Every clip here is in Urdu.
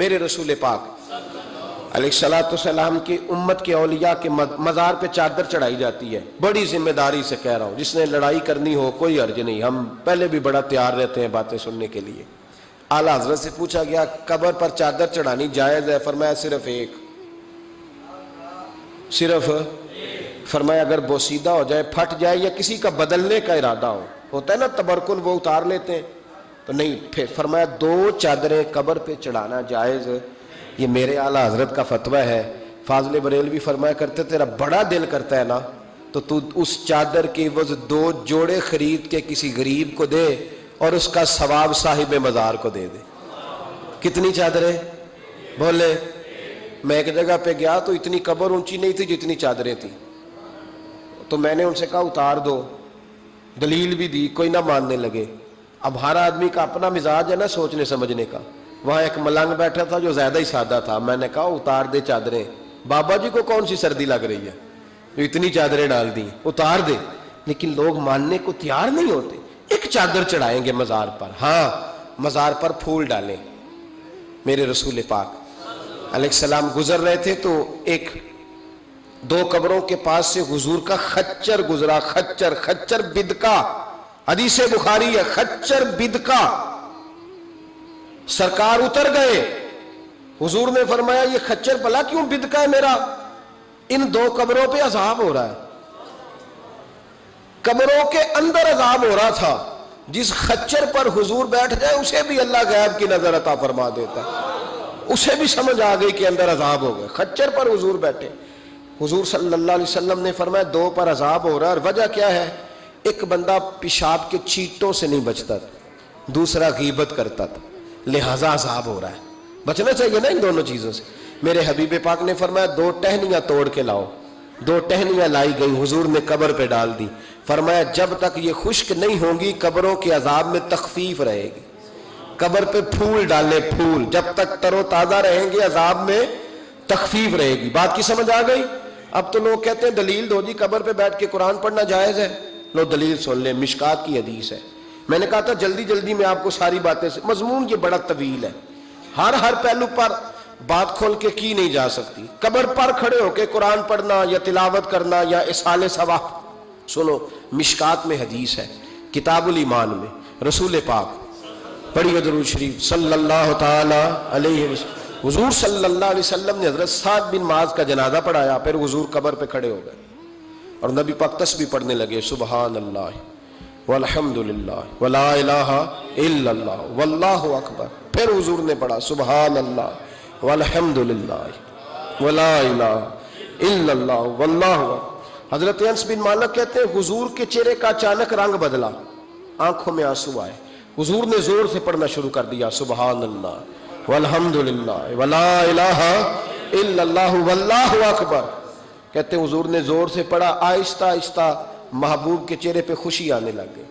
میرے رسول پاک علیہ کی امت کے اولیاء کے مزار پہ چادر چڑھائی جاتی ہے. بڑی ذمہ داری سے کہہ رہا ہوں, جس نے لڑائی کرنی ہو کوئی حرج نہیں, ہم پہلے بھی بڑا تیار رہتے ہیں باتیں سننے کے لیے. اعلیٰ حضرت سے پوچھا گیا قبر پر چادر چڑھانی جائز ہے؟ فرمایا صرف ایک. صرف فرمایا اگر بوسیدہ ہو جائے, پھٹ جائے, یا کسی کا بدلنے کا ارادہ ہو, ہوتا ہے نا تبرکن, وہ اتار لیتے ہیں تو نہیں. پھر فرمایا 2 چادریں قبر پہ چڑھانا جائز. یہ میرے اعلیٰ حضرت کا فتویٰ ہے. فاضل بریلوی فرمایا کرتے تیرا بڑا دل کرتا ہے نا تو تو اس چادر کی عوض 2 جوڑے خرید کے کسی غریب کو دے اور اس کا ثواب صاحب مزار کو دے دے. کتنی چادریں بولے؟ میں ایک جگہ پہ گیا تو اتنی قبر اونچی نہیں تھی جتنی چادریں تھیں, تو میں نے ان سے کہا اتار دو, دلیل بھی دی, کوئی نہ ماننے لگے. اب ہر آدمی کا اپنا مزاج ہے نا سوچنے سمجھنے کا. وہاں ایک ملنگ بیٹھا تھا جو زیادہ ہی سادہ تھا, میں نے کہا اتار دے چادریں, بابا جی کو کون سی سردی لگ رہی ہے جو اتنی چادریں ڈال دی, اتار دے. لیکن لوگ ماننے کو تیار نہیں ہوتے. ایک چادر چڑھائیں گے مزار پر, ہاں مزار پر پھول ڈالیں. میرے رسول پاک علیہ السلام گزر رہے تھے تو 2 قبروں کے پاس سے حضور کا خچر گزرا. خچر بدکا, حدیث بخاری ہے, خچر بدکا. سرکار اتر گئے. حضور نے فرمایا یہ خچر بھلا کیوں بدکا ہے میرا؟ ان 2 قبروں پہ عذاب ہو رہا ہے. قبروں کے اندر عذاب ہو رہا تھا. جس خچر پر حضور بیٹھ جائے اسے بھی اللہ غیب کی نظر عطا فرما دیتا ہے. اسے بھی سمجھ آ گئی کہ اندر عذاب ہو گئے. خچر پر حضور بیٹھے. حضور صلی اللہ علیہ وسلم نے فرمایا 2 پر عذاب ہو رہا ہے, اور وجہ کیا ہے؟ ایک بندہ پیشاب کے چیٹوں سے نہیں بچتا تھا, دوسرا غیبت کرتا تھا, لہذا عذاب ہو رہا ہے. بچنا چاہیے نا ان دونوں چیزوں سے. میرے حبیب پاک نے فرمایا 2 ٹہنیاں توڑ کے لاؤ. 2 ٹہنیاں لائی گئی, حضور نے قبر پہ ڈال دی. فرمایا جب تک یہ خشک نہیں ہوں گی قبروں کے عذاب میں تخفیف رہے گی. قبر پہ پھول ڈالے, پھول جب تک تر و تازہ رہیں گے عذاب میں تخفیف رہے گی. بات کی سمجھ آ گئی؟ اب تو لوگ کہتے ہیں دلیل دو جی, قبر پہ بیٹھ کے قرآن پڑھنا جائز ہے. لو دلیل سن لیں, مشکات کی حدیث ہے. میں نے کہا تھا جلدی میں آپ کو ساری باتیں سے, مضمون یہ بڑا طویل ہے, ہر پہلو پر بات کھول کے کی نہیں جا سکتی. قبر پر کھڑے ہو کے قرآن پڑھنا یا تلاوت کرنا یا اصحال ثواب. سنو, مشکات میں حدیث ہے, کتاب الایمان میں رسول پاک پڑھیے درود شریف صلی اللہ تعالی علیہ وسلم. حضور صلی اللہ علیہ وسلم نے حضرت سعد بن معاذ کا جنازہ پڑھایا, پھر حضور قبر پہ کھڑے ہو گئے اور نبی پاک تسبیح پڑھنے لگے, سبحان اللہ والحمد للہ ولا الہ الا اللہ واللہ اکبر. پھر حضور نے پڑھا سبحان اللہ والحمد للہ ولا الہ الا اللہ واللہ اکبر. حضرت انس بن مالک کہتے ہیں حضور کے چہرے کا اچانک رنگ بدلا, آنکھوں میں آنسو آئے. حضور نے زور سے پڑھنا شروع کر دیا سبحان اللہ والحمد للہ ولا الہ الا اللہ واللہ اکبر. کہتے ہیں حضور نے زور سے پڑھا, آہستہ آہستہ محبوب کے چہرے پہ خوشی آنے لگ گئی.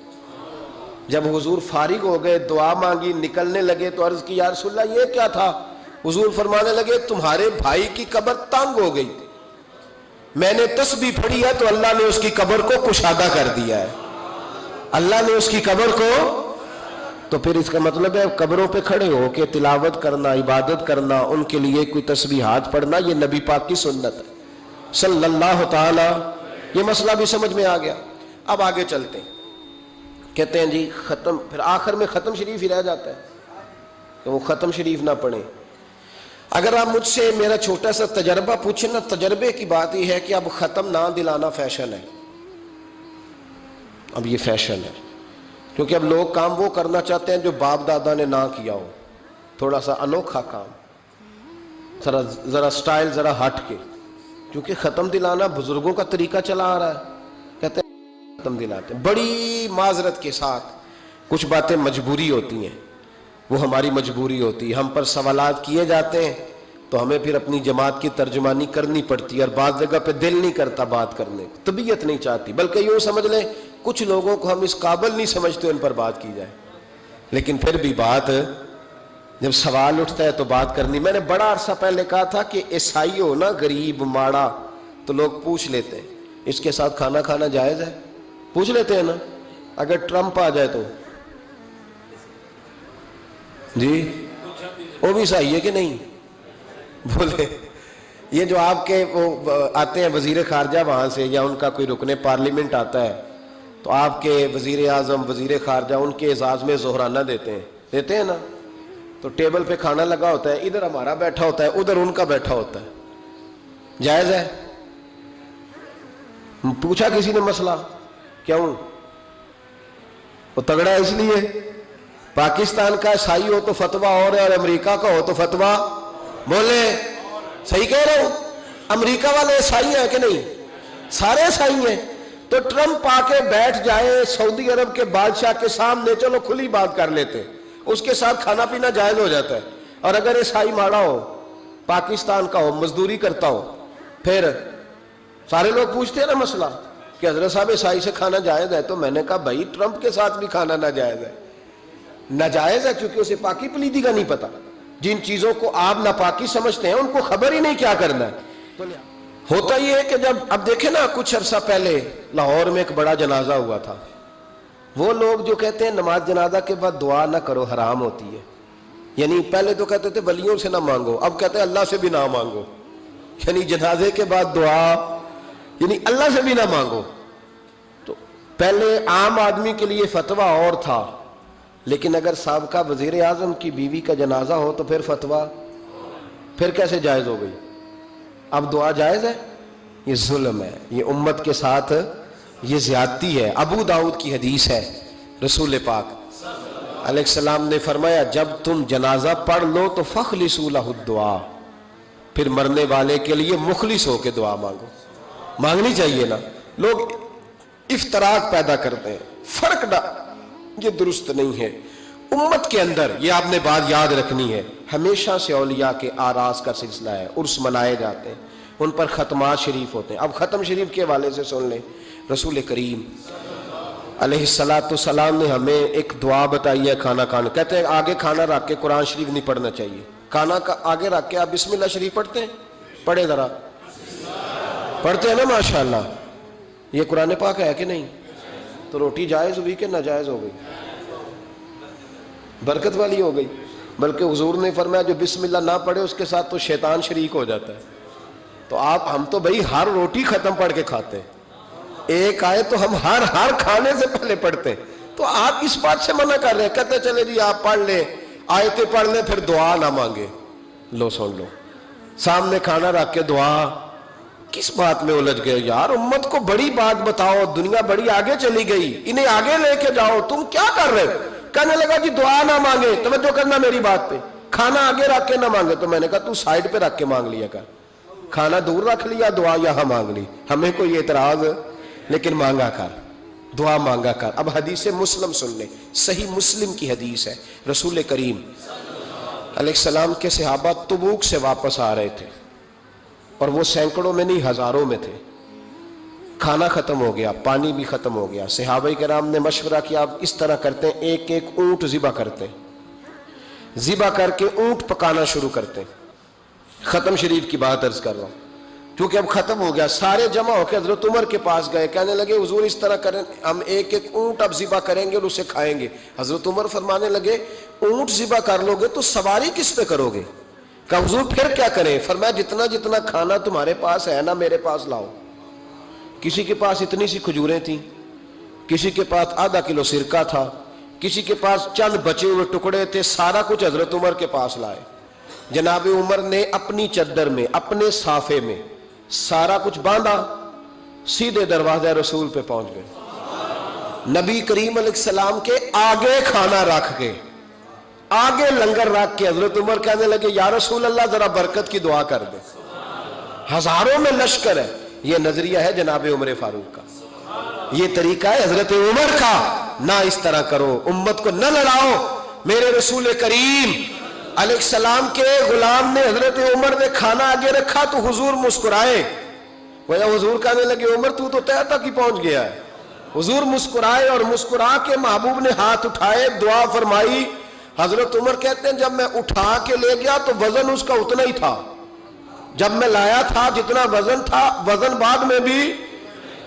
جب حضور فارغ ہو گئے, دعا مانگی, نکلنے لگے تو عرض کی یا رسول اللہ یہ کیا تھا؟ حضور فرمانے لگے تمہارے بھائی کی قبر تنگ ہو گئی, میں نے تسبیح پڑھی ہے تو اللہ نے اس کی قبر کو کشادہ کر دیا ہے. اللہ نے اس کی قبر کو, تو پھر اس کا مطلب ہے قبروں پہ کھڑے ہو کے تلاوت کرنا, عبادت کرنا, ان کے لیے کوئی تسبیحات پڑھنا, یہ نبی پاک کی سنت ہے صلی اللہ تعالی. یہ مسئلہ بھی سمجھ میں آ گیا. اب آگے چلتے ہیں. کہتے ہیں جی ختم, پھر آخر میں ختم شریف ہی رہ جاتا ہے کہ وہ ختم شریف نہ پڑھیں. اگر آپ مجھ سے میرا چھوٹا سا تجربہ پوچھیں نا, تجربے کی بات یہ ہے کہ اب ختم نہ دلانا فیشن ہے. اب یہ فیشن ہے کیونکہ اب لوگ کام وہ کرنا چاہتے ہیں جو باپ دادا نے نہ کیا ہو, تھوڑا سا انوکھا کام, ذرا سٹائل ذرا ہٹ کے. کیونکہ ختم دلانا بزرگوں کا طریقہ چلا آ رہا ہے, کہتے ہیں ختم دلاتے ہیں. بڑی معذرت کے ساتھ کچھ باتیں مجبوری ہوتی ہیں, وہ ہماری مجبوری ہوتی ہے. ہم پر سوالات کیے جاتے ہیں تو ہمیں پھر اپنی جماعت کی ترجمانی کرنی پڑتی ہے, اور بعض جگہ پہ دل نہیں کرتا بات کرنے, طبیعت نہیں چاہتی, بلکہ یوں سمجھ لیں کچھ لوگوں کو ہم اس قابل نہیں سمجھتے ان پر بات کی جائے. لیکن پھر بھی بات, جب سوال اٹھتا ہے تو بات کرنی. میں نے بڑا عرصہ پہلے کہا تھا کہ عیسائی ہو نا, غریب ماڑا, تو لوگ پوچھ لیتے ہیں اس کے ساتھ کھانا کھانا جائز ہے, پوچھ لیتے ہیں نا. اگر ٹرمپ آ جائے تو جی وہ بھی صحیح ہے کہ نہیں؟ بولے یہ جو آپ کے وہ آتے ہیں وزیر خارجہ وہاں سے، یا ان کا کوئی رکن پارلیمنٹ آتا ہے، تو آپ کے وزیر اعظم، وزیر خارجہ ان کے اعزاز میں ظہرانہ دیتے ہیں نا، تو ٹیبل پہ کھانا لگا ہوتا ہے، ادھر ہمارا بیٹھا ہوتا ہے، ادھر ان کا بیٹھا ہوتا ہے، جائز ہے؟ پوچھا کسی نے مسئلہ؟ کیوں؟ وہ تگڑا ہے اس لیے؟ پاکستان کا عیسائی ہو تو فتویٰ اور امریکہ کا ہو تو فتویٰ، بولے صحیح کہہ رہا ہوں؟ امریکہ والے عیسائی ہیں کہ نہیں؟ سارے عیسائی ہیں۔ تو ٹرمپ آ کے بیٹھ جائے سعودی عرب کے بادشاہ کے سامنے، چلو کھلی بات کر لیتے، اس کے ساتھ کھانا پینا جائز ہو جاتا ہے۔ اور اگر عیسائی ماڑا ہو، پاکستان کا ہو، مزدوری کرتا ہو، پھر سارے لوگ پوچھتے ہیں نا مسئلہ کہ حضرت صاحب عیسائی سے کھانا جائز ہے، تو میں نے کہا بھائی ٹرمپ کے ساتھ بھی کھانا ناجائز ہے۔ ناجائز ہے کیونکہ اسے پاکی پلیدی کا نہیں پتا۔ جن چیزوں کو آپ ناپاکی سمجھتے ہیں ان کو خبر ہی نہیں کیا کرنا ہے۔ تو ہوتا یہ ہے کہ جب اب دیکھیں نا، کچھ عرصہ پہلے لاہور میں ایک بڑا جنازہ ہوا تھا، وہ لوگ جو کہتے ہیں نماز جنازہ کے بعد دعا نہ کرو، حرام ہوتی ہے، یعنی پہلے تو کہتے تھے ولیوں سے نہ مانگو، اب کہتے ہیں اللہ سے بھی نہ مانگو، یعنی جنازے کے بعد دعا یعنی اللہ سے بھی نہ مانگو۔ تو پہلے عام آدمی کے لیے فتویٰ اور تھا، لیکن اگر سابقہ وزیر اعظم کی بیوی کا جنازہ ہو تو پھر فتویٰ پھر کیسے جائز ہو گئی؟ اب دعا جائز ہے؟ یہ ظلم ہے، یہ امت کے ساتھ یہ زیادتی ہے۔ ابو داؤد کی حدیث ہے، رسول پاک علیہ السلام نے فرمایا جب تم جنازہ پڑھ لو تو فخلصوا لہ الدعاء، پھر مرنے والے کے لیے مخلص ہو کے دعا مانگو۔ مانگنی چاہیے نا۔ لوگ افتراق پیدا کرتے ہیں، فرق یہ درست نہیں ہے۔ امت کے اندر یہ آپ نے بات یاد رکھنی ہے، ہمیشہ سے اولیاء کے آراس کا سلسلہ ہے، عرس منائے جاتے ہیں، ان پر ختمات شریف ہوتے ہیں۔ اب ختم شریف کے حوالے سے سن لیں، رسول کریم علیہ السلام نے ہمیں ایک دعا بتائی ہے کھانا کھانا۔ کہتے ہیں آگے کھانا رکھ کے قرآن شریف نہیں پڑھنا چاہیے، کھانا کا آگے رکھ کے آپ بسم اللہ شریف پڑھتے ہیں؟ پڑھے ذرا، پڑھتے ہیں نا ماشاءاللہ۔ یہ قرآن پاک ہے کہ نہیں؟ تو روٹی جائز ہوئی کہ ناجائز ہو گئی؟ برکت والی ہو گئی۔ بلکہ حضور نے فرمایا جو بسم اللہ نہ پڑھے اس کے ساتھ تو شیطان شریک ہو جاتا ہے۔ تو ہم تو بھائی ہر روٹی ختم پڑھ کے کھاتے ہیں، ایک آئے تو ہم ہر کھانے سے پہلے پڑھتے ہیں۔ تو آپ اس بات سے منع کر رہے ہیں، کہتے چلے جی آپ پڑھ لیں، آیتیں پڑھ لیں، پھر دعا نہ مانگے۔ لو سن لو، سامنے کھانا رکھ کے دعا، کس بات میں الجھ گئے یار؟ امت کو بڑی بات بتاؤ، دنیا بڑی آگے چلی گئی، انہیں آگے لے کے جاؤ، تم کیا کر رہے ہو؟ کہنے لگا جی دعا نہ مانگے، توجہ کرنا میری بات پہ، کھانا آگے رکھ کے نہ مانگے۔ تو میں نے کہا تو سائیڈ پہ رکھ کے مانگ لیا کر، کھانا دور رکھ لیا، دعا یہاں مانگ لی، ہمیں کوئی اعتراض لیکن مانگا کر، دعا مانگا کر۔ اب حدیث مسلم سن لیں، صحیح مسلم کی حدیث ہے، رسول کریم علیہ السلام کے صحابہ تبوک سے واپس آ رہے تھے، اور وہ سینکڑوں میں نہیں ہزاروں میں تھے۔ کھانا ختم ہو گیا، پانی بھی ختم ہو گیا، صحابہ کرام نے مشورہ کیا اب اس طرح کرتے ہیں، ایک ایک اونٹ ذبح کرتے ہیں، ذبح کر کے اونٹ پکانا شروع کرتے ہیں۔ ختم شریف کی بات عرض کر رہا ہوں کیونکہ اب ختم ہو گیا۔ سارے جمع ہو کے حضرت عمر کے پاس گئے، کہنے لگے حضور اس طرح کریں، ہم ایک ایک اونٹ اب ذبح کریں گے اور اسے کھائیں گے۔ حضرت عمر فرمانے لگے اونٹ ذبح کر لو گے تو سواری کس پہ کرو گے؟ کہا حضور پھر کیا کریں؟ فرمایا جتنا جتنا کھانا تمہارے پاس ہے نا میرے پاس لاؤ۔ کسی کے پاس اتنی سی کھجوریں تھیں، کسی کے پاس آدھا کلو سرکہ تھا، کسی کے پاس چند بچے ہوئے ٹکڑے تھے، سارا کچھ حضرت عمر کے پاس لائے۔ جناب عمر نے اپنی چادر میں، اپنے صافے میں سارا کچھ باندھا، سیدھے دروازہ رسول پہ پہنچ گئے۔ نبی کریم علیہ السلام کے آگے کھانا رکھ کے، آگے لنگر رکھ کے حضرت عمر کہنے لگے یا رسول اللہ ذرا برکت کی دعا کر دے۔ ہزاروں میں لشکر ہے، یہ نظریہ ہے جناب عمر فاروق کا، یہ طریقہ ہے حضرت عمر کا۔ نہ اس طرح کرو، امت کو نہ لڑاؤ۔ میرے رسول کریم علیہ السلام کے غلام نے، حضرت عمر نے کھانا آگے رکھا تو حضور مسکرائے، وہ حضور کہنے لگے عمر تو طے تک ہی پہنچ گیا ہے۔ حضور مسکرائے اور مسکرا کے محبوب نے ہاتھ اٹھائے، دعا فرمائی۔ حضرت عمر کہتے ہیں جب میں اٹھا کے لے گیا تو وزن اس کا اتنا ہی تھا، جب میں لایا تھا جتنا وزن تھا، وزن بعد میں بھی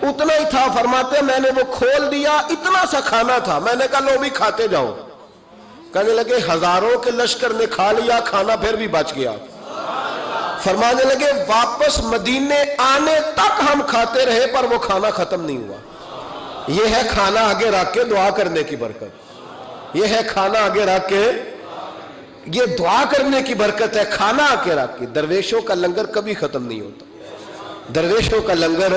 اتنا ہی تھا۔ فرماتے ہیں میں نے وہ کھول دیا، اتنا سا کھانا تھا، میں نے کہا لو بھی کھاتے جاؤ۔ کہنے لگے ہزاروں کے لشکر نے کھا لیا کھانا پھر بھی بچ گیا. فرمانے لگے واپس مدینے آنے تک ہم کھاتے رہے پر وہ کھانا ختم نہیں ہوا. یہ ہے کھانا آگے رکھ کے دعا کرنے کی برکت. یہ ہے کھانا آگے رکھ کے یہ دعا کرنے کی برکت ہے. کھانا آگے رکھ کے. درویشوں کا لنگر کبھی ختم نہیں ہوتا. درویشوں کا لنگر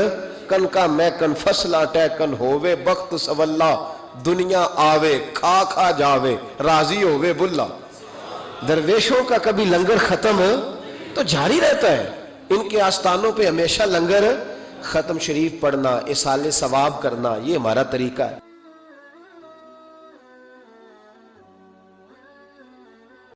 کن کا میں کن فصلہ ٹے کن ہووے بخت سواللہ دنیا آوے کھا کھا جاوے راضی ہووے بلا. درویشوں کا کبھی لنگر ختم تو جاری رہتا ہے. ان کے آستانوں پہ ہمیشہ لنگر ختم شریف پڑھنا، اصالِ ثواب کرنا، یہ ہمارا طریقہ ہے.